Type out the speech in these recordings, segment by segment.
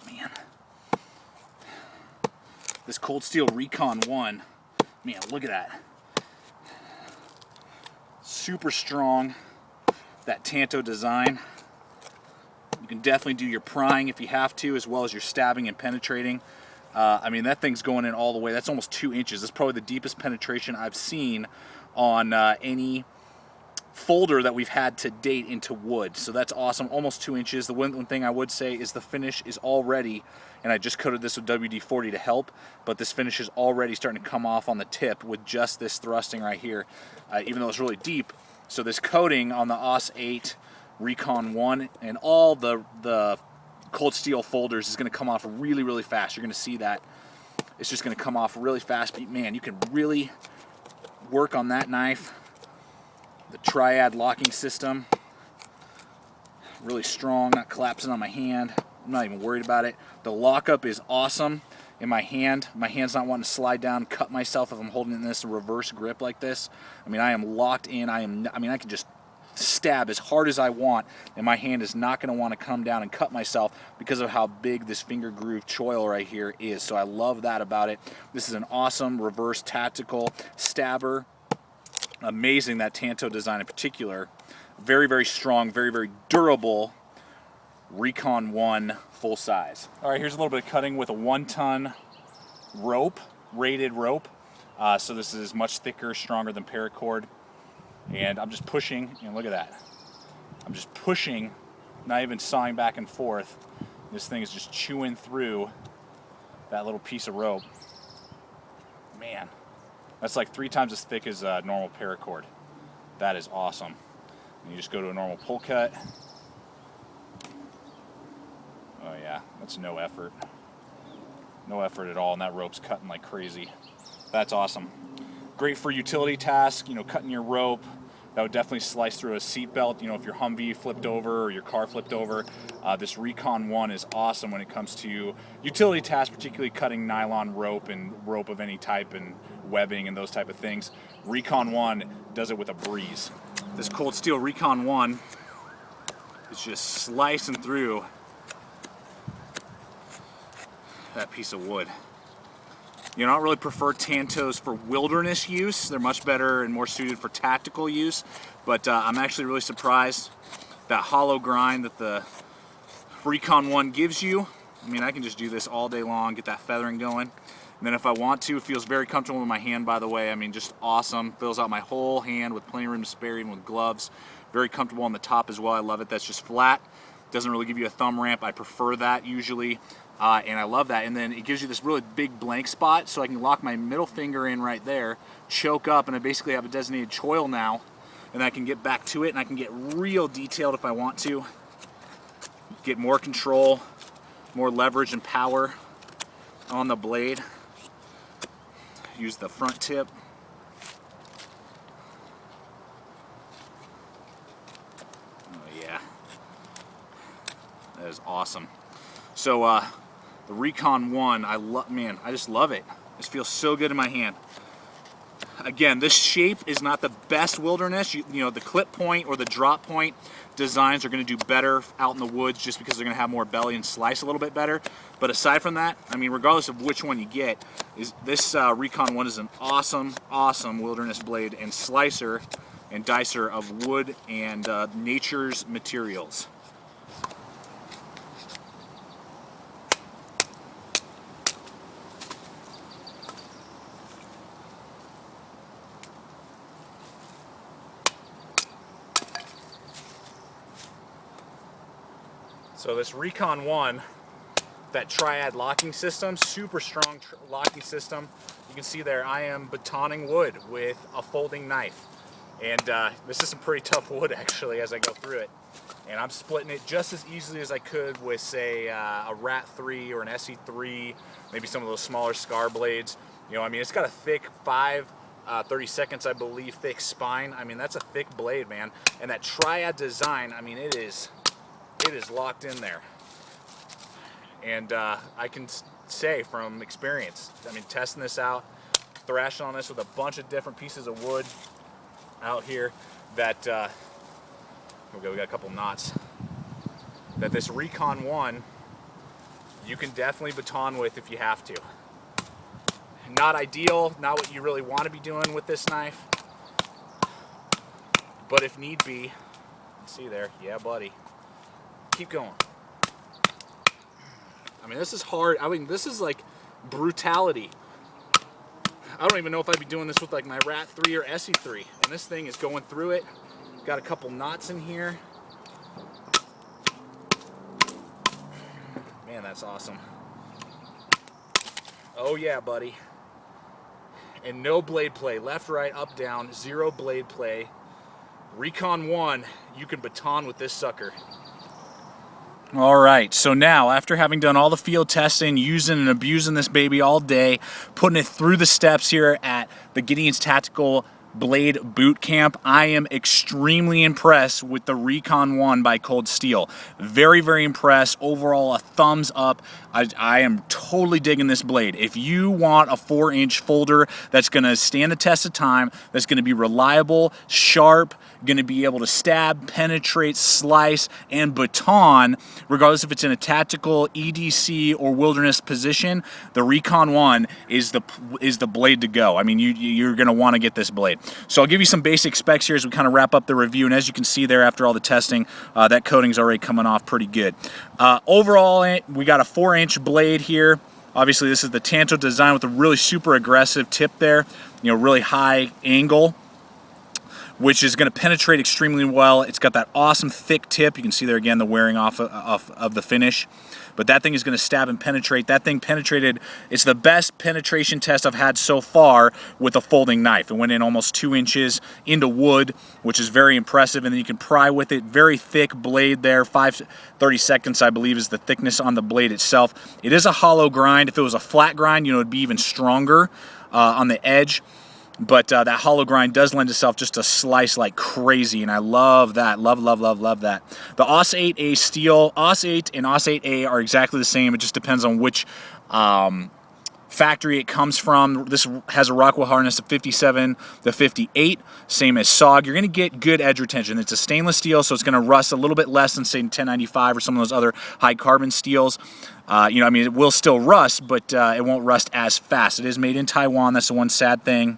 man. This cold steel Recon 1, man, look at that. Super strong, that Tanto design. You can definitely do your prying if you have to, as well as your stabbing and penetrating. I mean, that thing's going in all the way. That's almost 2 inches. That's probably the deepest penetration I've seen on any folder that we've had to date into wood. So that's awesome. Almost 2 inches. The one thing I would say is the finish is already, and I just coated this with WD-40 to help, but this finish is already starting to come off on the tip with just this thrusting right here, even though it's really deep. So this coating on the AUS 8 Recon 1 and all the cold steel folders is going to come off really, really fast. You're going to see that. It's just going to come off really fast. But man, you can really work on that knife. The triad locking system, really strong, not collapsing on my hand. I'm not even worried about it. The lockup is awesome in my hand. My hand's not wanting to slide down, cut myself if I'm holding it in this reverse grip like this. I mean, I am locked in. I can just stab as hard as I want, and my hand is not going to want to come down and cut myself because of how big this finger groove choil right here is. So I love that about it. This is an awesome reverse tactical stabber. Amazing, that Tanto design in particular. Very, very strong, very, very durable Recon 1 full size. All right, here's a little bit of cutting with a 1-ton rope, rated rope. So this is much thicker, stronger than paracord. And I'm just pushing, and look at that. I'm just pushing, not even sawing back and forth. This thing is just chewing through that little piece of rope. Man, that's like 3 times as thick as a normal paracord. That is awesome. And you just go to a normal pull cut. Oh yeah, that's no effort. No effort at all, and that rope's cutting like crazy. That's awesome. Great for utility tasks, you know, cutting your rope. That would definitely slice through a seat belt, you know, if your Humvee flipped over or your car flipped over. This Recon 1 is awesome when it comes to utility tasks, particularly cutting nylon rope and rope of any type and webbing and those type of things. Recon 1 does it with a breeze. This cold steel Recon 1 is just slicing through that piece of wood. You know, I don't really prefer Tantos for wilderness use. They're much better and more suited for tactical use. But I'm actually really surprised that hollow grind that the Recon 1 gives you. I mean, I can just do this all day long, get that feathering going. And then if I want to, it feels very comfortable with my hand, by the way. I mean, just awesome. Fills out my whole hand with plenty of room to spare, even with gloves. Very comfortable on the top as well. I love it. That's just flat. Doesn't really give you a thumb ramp. I prefer that usually. And I love that. And then it gives you this really big blank spot, so I can lock my middle finger in right there, choke up, and I basically have a designated choil now, and I can get back to it, and I can get real detailed if I want to. Get more control, more leverage and power on the blade. Use the front tip. Oh yeah. That is awesome. So, the Recon 1, I just love it. This feels so good in my hand. Again, this shape is not the best wilderness. You know, the clip point or the drop point designs are going to do better out in the woods just because they're going to have more belly and slice a little bit better. But aside from that, I mean, regardless of which one you get, this Recon 1 is an awesome, awesome wilderness blade and slicer and dicer of wood and nature's materials. So this Recon 1, that triad locking system, super strong locking system. You can see there I am batoning wood with a folding knife. And this is some pretty tough wood actually as I go through it. And I'm splitting it just as easily as I could with, say, a Rat 3 or an SE3, maybe some of those smaller Scar blades. You know, I mean, it's got a thick 30-seconds, I believe, thick spine. I mean, that's a thick blade, man. And that triad design, I mean, it is locked in there. And I can say from experience, I mean, testing this out, thrashing on this with a bunch of different pieces of wood out here, that we got a couple knots, that this Recon 1, you can definitely baton with if you have to. Not ideal, not what you really want to be doing with this knife, but if need be, see there, yeah buddy, keep going. I mean, this is hard. I mean, this is like brutality. I don't even know if I'd be doing this with like my Rat 3 or SE 3, and this thing is going through it. Got a couple knots in here. Man, that's awesome. Oh yeah, buddy. And no blade play. Left, right, up, down. 0 blade play. Recon 1, you can baton with this sucker. All right, so now after having done all the field testing, using and abusing this baby all day, putting it through the steps here at the Gideon's Tactical Blade Boot Camp, I am extremely impressed with the Recon 1 by Cold Steel. Very, very impressed. Overall, a thumbs up. I am totally digging this blade. If you want a 4-inch folder that's going to stand the test of time, that's going to be reliable, sharp, going to be able to stab, penetrate, slice, and baton, regardless if it's in a tactical, EDC, or wilderness position, the Recon 1 is the blade to go. I mean, you're going to want to get this blade. So I'll give you some basic specs here as we kind of wrap up the review, and as you can see there after all the testing, that coating's already coming off pretty good. Overall, we got a 4-inch blade here. Obviously, this is the Tanto design with a really super aggressive tip there, you know, really high angle, which is going to penetrate extremely well. It's got that awesome thick tip. You can see there again the wearing off of the finish. But that thing is going to stab and penetrate. That thing penetrated, it's the best penetration test I've had so far with a folding knife. It went in almost 2 inches into wood, which is very impressive. And then you can pry with it. Very thick blade there, 5/32 I believe is the thickness on the blade itself. It is a hollow grind. If it was a flat grind, you know, it'd be even stronger on the edge. But that hollow grind does lend itself just to slice like crazy, and I love that. Love, love, love, love that. The AUS 8A steel, AUS 8 and AUS 8A are exactly the same. It just depends on which factory it comes from. This has a Rockwell hardness of 57 to 58, same as SOG. You're going to get good edge retention. It's a stainless steel, so it's going to rust a little bit less than, say, 1095 or some of those other high carbon steels. You know, I mean, it will still rust, but it won't rust as fast. It is made in Taiwan. That's the one sad thing.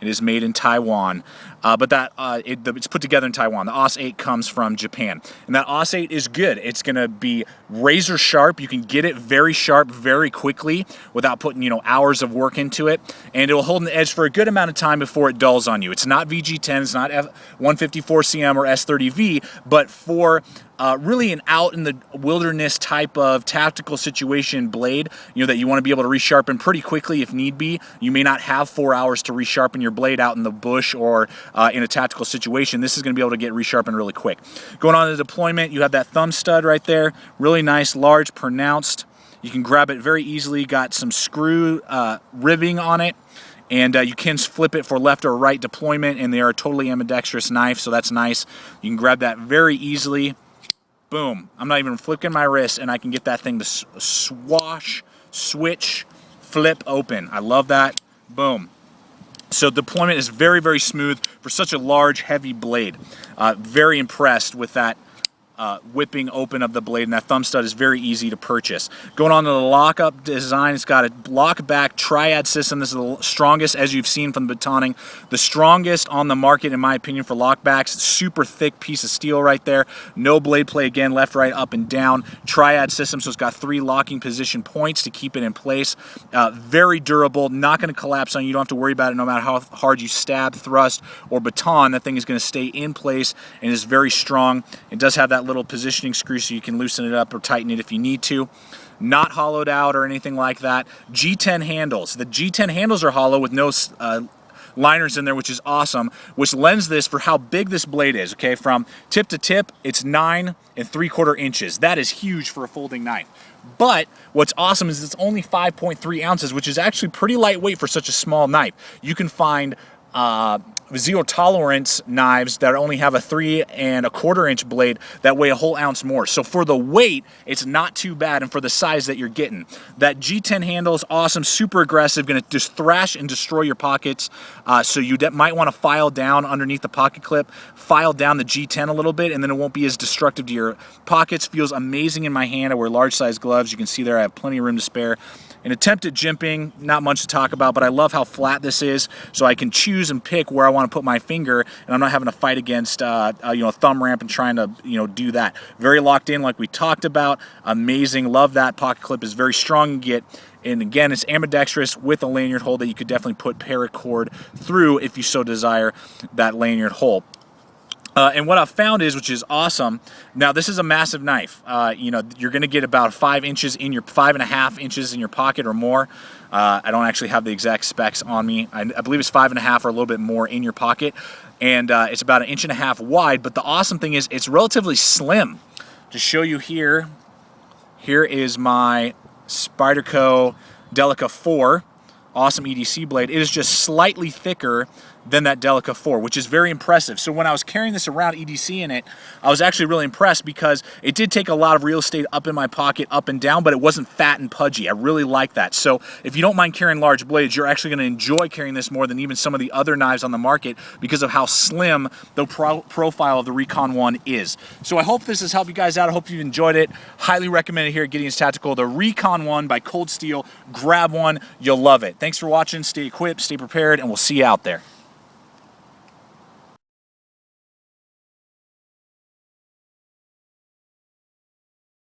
It is made in Taiwan, but it's put together in Taiwan. The AUS 8 comes from Japan, and that AUS 8 is good. It's going to be razor sharp. You can get it very sharp very quickly without putting, you know, hours of work into it, and it will hold an edge for a good amount of time before it dulls on you. It's not VG10, it's not F154CM or S30V, but for really an out in the wilderness type of tactical situation blade, you know, that you want to be able to resharpen pretty quickly if need be. You may not have 4 hours to resharpen your blade out in the bush or in a tactical situation. This is going to be able to get resharpened really quick. Going on to deployment, you have that thumb stud right there. Really nice, large, pronounced. You can grab it very easily. Got some screw ribbing on it. And you can flip it for left or right deployment, and they are a totally ambidextrous knife, so that's nice. You can grab that very easily. Boom. I'm not even flicking my wrist, and I can get that thing to swash, switch, flip open. I love that. Boom. So deployment is very, very smooth for such a large, heavy blade. Very impressed with that whipping open of the blade, and that thumb stud is very easy to purchase. Going on to the lockup design, it's got a lock back triad system. This is the strongest, as you've seen from the batoning, the strongest on the market in my opinion for lockbacks. Super thick piece of steel right there. No blade play again, left, right, up, and down. Triad system, so it's got 3 locking position points to keep it in place. Very durable, not going to collapse on you. You don't have to worry about it no matter how hard you stab, thrust, or baton. That thing is going to stay in place and is very strong. It does have that little positioning screw so you can loosen it up or tighten it if you need to. Not hollowed out or anything like that. G10 handles. The G10 handles are hollow with no liners in there, which is awesome, which lends this for how big this blade is. Okay, from tip to tip, it's 9 3/4 inches. That is huge for a folding knife. But what's awesome is it's only 5.3 ounces, which is actually pretty lightweight for such a small knife. You can find zero tolerance knives that only have a 3 1/4 inch blade that weigh a whole ounce more. So for the weight, it's not too bad, and for the size that you're getting. That G10 handle is awesome, super aggressive, gonna just thrash and destroy your pockets. So you might want to file down underneath the pocket clip, file down the G10 a little bit, and then it won't be as destructive to your pockets. Feels amazing in my hand. I wear large size gloves. You can see there I have plenty of room to spare. An attempt at jimping, not much to talk about, but I love how flat this is, so I can choose and pick where I want to put my finger, and I'm not having to fight against a thumb ramp and trying to do that. Very locked in, like we talked about. Amazing, love that. Pocket clip is very strong to get. And again, it's ambidextrous with a lanyard hole that you could definitely put paracord through if you so desire that lanyard hole. And what I've found is, which is awesome, now this is a massive knife. You're going to get about 5 inches in your 5.5 inches in your pocket or more. I don't actually have the exact specs on me. I believe it's 5.5 or a little bit more in your pocket, and it's about 1.5 inches wide. But the awesome thing is, it's relatively slim. To show you here, here is my Spyderco Delica 4. Awesome EDC blade. It is just slightly thicker than that Delica 4, which is very impressive. So when I was carrying this around EDC in it, I was actually really impressed because it did take a lot of real estate up in my pocket, up and down, but it wasn't fat and pudgy. I really like that. So if you don't mind carrying large blades, you're actually going to enjoy carrying this more than even some of the other knives on the market because of how slim the profile of the Recon one is. So I hope this has helped you guys out. I hope you've enjoyed it. Highly recommend it here at Gideon's Tactical. The Recon one by Cold Steel. Grab one. You'll love it. Thanks for watching. Stay equipped, stay prepared, and we'll see you out there.